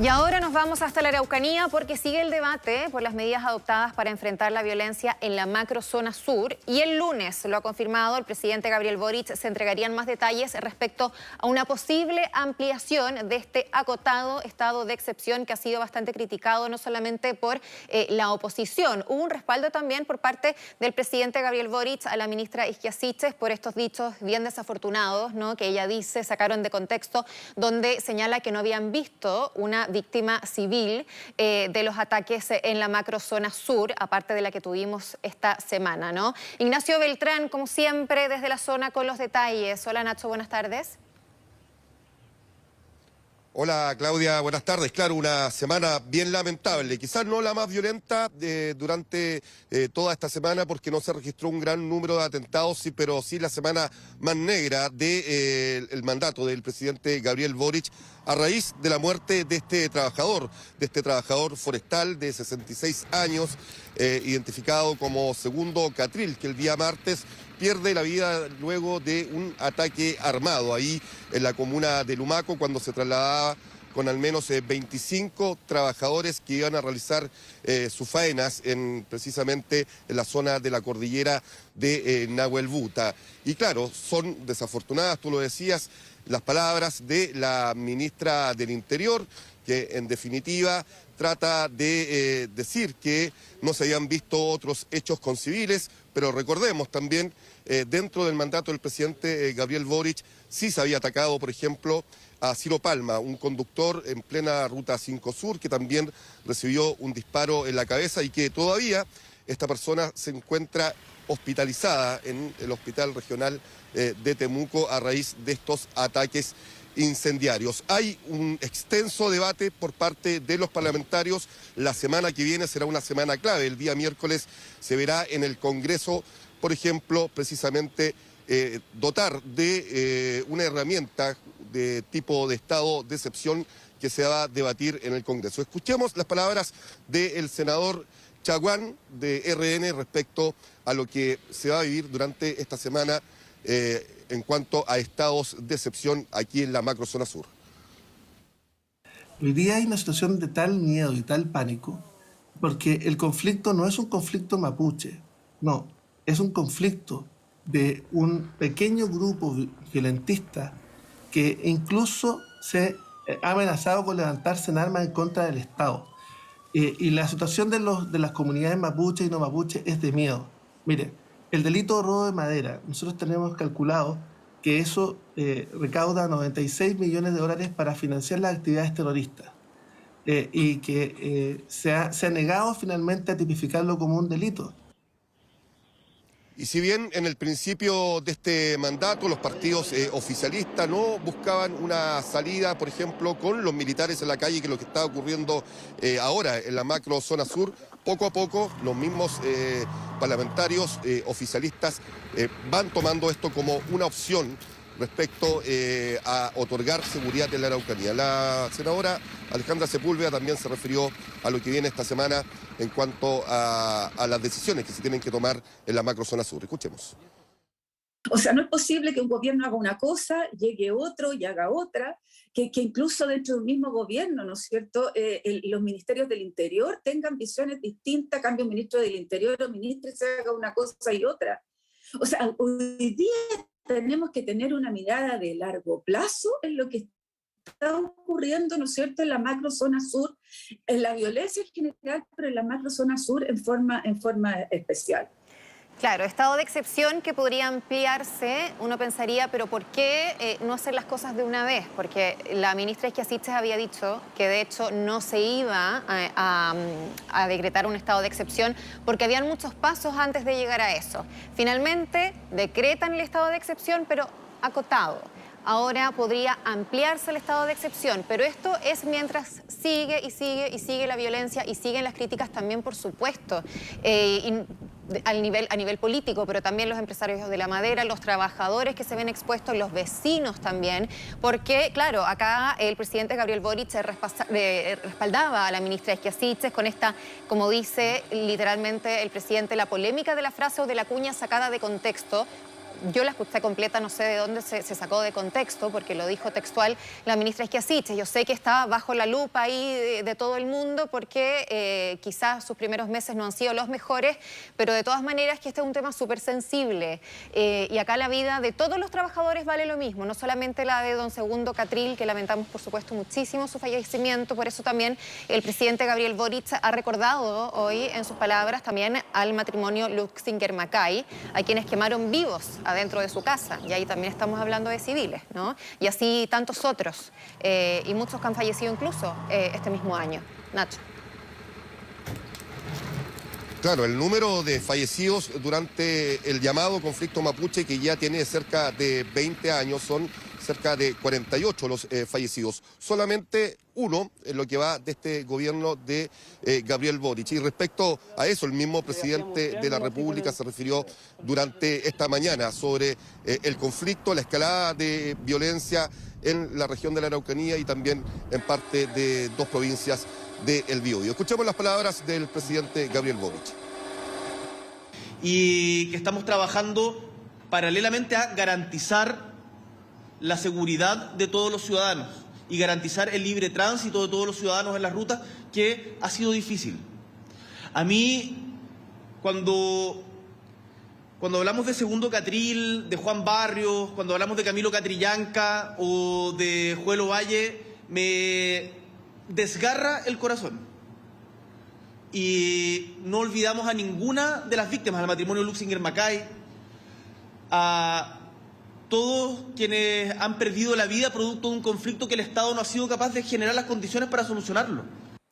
Y ahora nos vamos hasta la Araucanía porque sigue el debate por las medidas adoptadas para enfrentar la violencia en la macrozona sur. Y el lunes, lo ha confirmado el presidente Gabriel Boric, se entregarían más detalles respecto a una posible ampliación de este acotado estado de excepción que ha sido bastante criticado no solamente por la oposición. Hubo un respaldo también por parte del presidente Gabriel Boric a la ministra Isquia Siches por estos dichos bien desafortunados, ¿no?, que ella dice sacaron de contexto, donde señala que no habían visto una víctima civil de los ataques en la macrozona sur, aparte de la que tuvimos esta semana, ¿no? Ignacio Beltrán, como siempre, desde la zona con los detalles. Hola, Nacho, buenas tardes. Hola Claudia, buenas tardes. Claro, una semana bien lamentable, quizás no la más violenta durante toda esta semana porque no se registró un gran número de atentados, sí, pero sí la semana más negra del mandato del presidente Gabriel Boric a raíz de la muerte de este trabajador forestal de 66 años, identificado como Segundo Catril, que el día martes pierde la vida luego de un ataque armado ahí en la comuna de Lumaco cuando se trasladaba con al menos 25 trabajadores que iban a realizar sus faenas precisamente en la zona de la cordillera de Nahuelbuta. Y claro, son desafortunadas, tú lo decías, las palabras de la ministra del Interior, que en definitiva trata de decir que no se habían visto otros hechos con civiles, pero recordemos también, dentro del mandato del presidente Gabriel Boric, sí se había atacado, por ejemplo, a Ciro Palma, un conductor en plena Ruta 5 Sur, que también recibió un disparo en la cabeza y que todavía esta persona se encuentra hospitalizada en el Hospital Regional de Temuco a raíz de estos ataques incendiarios. Hay un extenso debate por parte de los parlamentarios. La semana que viene será una semana clave. El día miércoles se verá en el Congreso, por ejemplo, precisamente dotar de una herramienta de tipo de estado de excepción que se va a debatir en el Congreso. Escuchemos las palabras del senador Chaguán de RN respecto a lo que se va a vivir durante esta semana en cuanto a estados de excepción aquí en la macrozona sur. Hoy día hay una situación de tal miedo y tal pánico porque el conflicto no es un conflicto mapuche, no, es un conflicto de un pequeño grupo violentista que incluso se ha amenazado con levantarse en armas en contra del Estado. Y la situación de las comunidades mapuche y no mapuche es de miedo. Mire, el delito de robo de madera, nosotros tenemos calculado que eso recauda 96 millones de dólares para financiar las actividades terroristas y que se ha negado finalmente a tipificarlo como un delito. Y si bien en el principio de este mandato los partidos oficialistas no buscaban una salida, por ejemplo, con los militares en la calle, que es lo que está ocurriendo ahora en la macro zona sur, poco a poco los mismos parlamentarios oficialistas van tomando esto como una opción respecto a otorgar seguridad en la Araucanía. La senadora Alejandra Sepúlveda también se refirió a lo que viene esta semana en cuanto a las decisiones que se tienen que tomar en la macrozona sur. Escuchemos. O sea, no es posible que un gobierno haga una cosa, llegue otro y haga otra, que incluso dentro del mismo gobierno, ¿no es cierto?, los ministerios del Interior tengan visiones distintas, cambie un ministro del Interior o ministra y se haga una cosa y otra. O sea, hoy día tenemos que tener una mirada de largo plazo en lo que está ocurriendo, ¿no es cierto?, en la macrozona sur, en la violencia en general, pero en la macrozona sur en forma especial. Claro, estado de excepción que podría ampliarse, uno pensaría, pero ¿por qué no hacer las cosas de una vez? Porque la ministra Isquia Siches había dicho que de hecho no se iba a decretar un estado de excepción porque habían muchos pasos antes de llegar a eso. Finalmente decretan el estado de excepción, pero acotado. Ahora podría ampliarse el estado de excepción, pero esto es mientras sigue y sigue y sigue la violencia y siguen las críticas también, por supuesto, a nivel político, pero también los empresarios de la madera, los trabajadores que se ven expuestos, los vecinos también, porque, claro, acá el presidente Gabriel Boric respaldaba a la ministra Isquia Siches con esta, como dice literalmente el presidente, la polémica de la frase o de la cuña sacada de contexto, yo la escuché completa, no sé de dónde se sacó de contexto, porque lo dijo textual la ministra Schiasiches. Yo sé que está bajo la lupa ahí de todo el mundo, porque quizás sus primeros meses no han sido los mejores, pero de todas maneras que este es un tema súper sensible. Y acá la vida de todos los trabajadores vale lo mismo, no solamente la de don Segundo Catril, que lamentamos por supuesto muchísimo su fallecimiento. Por eso también el presidente Gabriel Boric ha recordado hoy en sus palabras también al matrimonio Luxinger-Macay, a quienes quemaron vivos adentro de su casa, y ahí también estamos hablando de civiles, ¿no? Y así tantos otros, y muchos que han fallecido incluso este mismo año. Nacho. Claro, el número de fallecidos durante el llamado conflicto mapuche, que ya tiene cerca de 20 años, son cerca de 48 los fallecidos. Solamente uno en lo que va de este gobierno de Gabriel Boric. Y respecto a eso, el mismo presidente de la República se refirió durante esta mañana sobre el conflicto, la escalada de violencia en la región de la Araucanía y también en parte de dos provincias del Biobío. Escuchemos las palabras del presidente Gabriel Boric. Y que estamos trabajando paralelamente a garantizar la seguridad de todos los ciudadanos y garantizar el libre tránsito de todos los ciudadanos en las rutas, que ha sido difícil. A mí, cuando hablamos de Segundo Catril, de Juan Barrios, cuando hablamos de Camilo Catrillanca o de Joel Valle, me desgarra el corazón. Y no olvidamos a ninguna de las víctimas, al matrimonio Luxinger-Macay, a todos quienes han perdido la vida producto de un conflicto que el Estado no ha sido capaz de generar las condiciones para solucionarlo.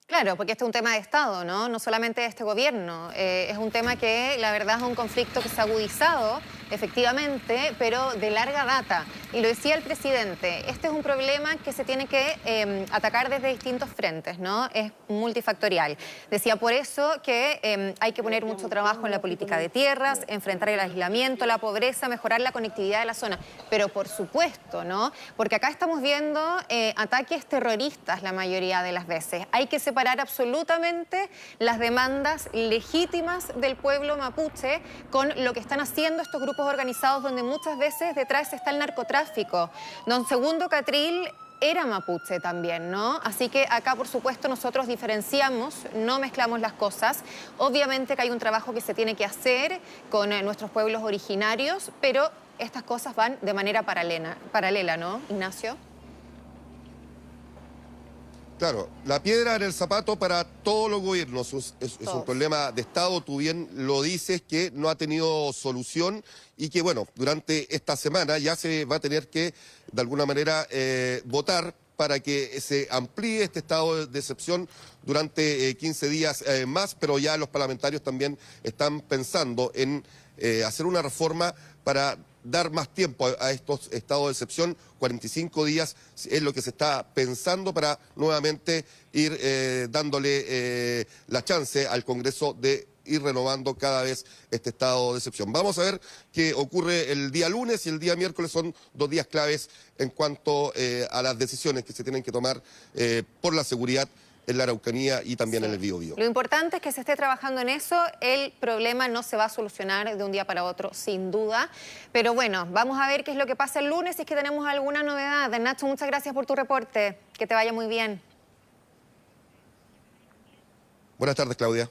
Claro, porque este es un tema de Estado, ¿no? No solamente de este gobierno. Es un tema que, la verdad, es un conflicto que se ha agudizado, efectivamente, pero de larga data. Y lo decía el presidente, este es un problema que se tiene que atacar desde distintos frentes, ¿no? Es multifactorial. Decía por eso que hay que poner mucho trabajo en la política de tierras, enfrentar el aislamiento, la pobreza, mejorar la conectividad de la zona. Pero por supuesto, ¿no? Porque acá estamos viendo ataques terroristas la mayoría de las veces. Hay que separar absolutamente las demandas legítimas del pueblo mapuche con lo que están haciendo estos grupos organizados, donde muchas veces detrás está el narcotráfico. Don Segundo Catril era mapuche también, ¿no? Así que acá, por supuesto, nosotros diferenciamos, no mezclamos las cosas. Obviamente que hay un trabajo que se tiene que hacer con nuestros pueblos originarios, pero estas cosas van de manera paralela, ¿no, Ignacio? Claro, la piedra en el zapato para todos los gobiernos es un problema de Estado, tú bien lo dices, que no ha tenido solución y que, bueno, durante esta semana ya se va a tener que, de alguna manera, votar para que se amplíe este estado de excepción durante 15 días más, pero ya los parlamentarios también están pensando en hacer una reforma para dar más tiempo a estos estados de excepción. 45 días es lo que se está pensando para nuevamente ir dándole la chance al Congreso de ir renovando cada vez este estado de excepción. Vamos a ver qué ocurre el día lunes y el día miércoles. Son dos días claves en cuanto a las decisiones que se tienen que tomar por la seguridad en la Araucanía y también en el Biobío. Lo importante es que se esté trabajando en eso. El problema no se va a solucionar de un día para otro, sin duda. Pero bueno, vamos a ver qué es lo que pasa el lunes y es que tenemos alguna novedad. Nacho, muchas gracias por tu reporte. Que te vaya muy bien. Buenas tardes, Claudia.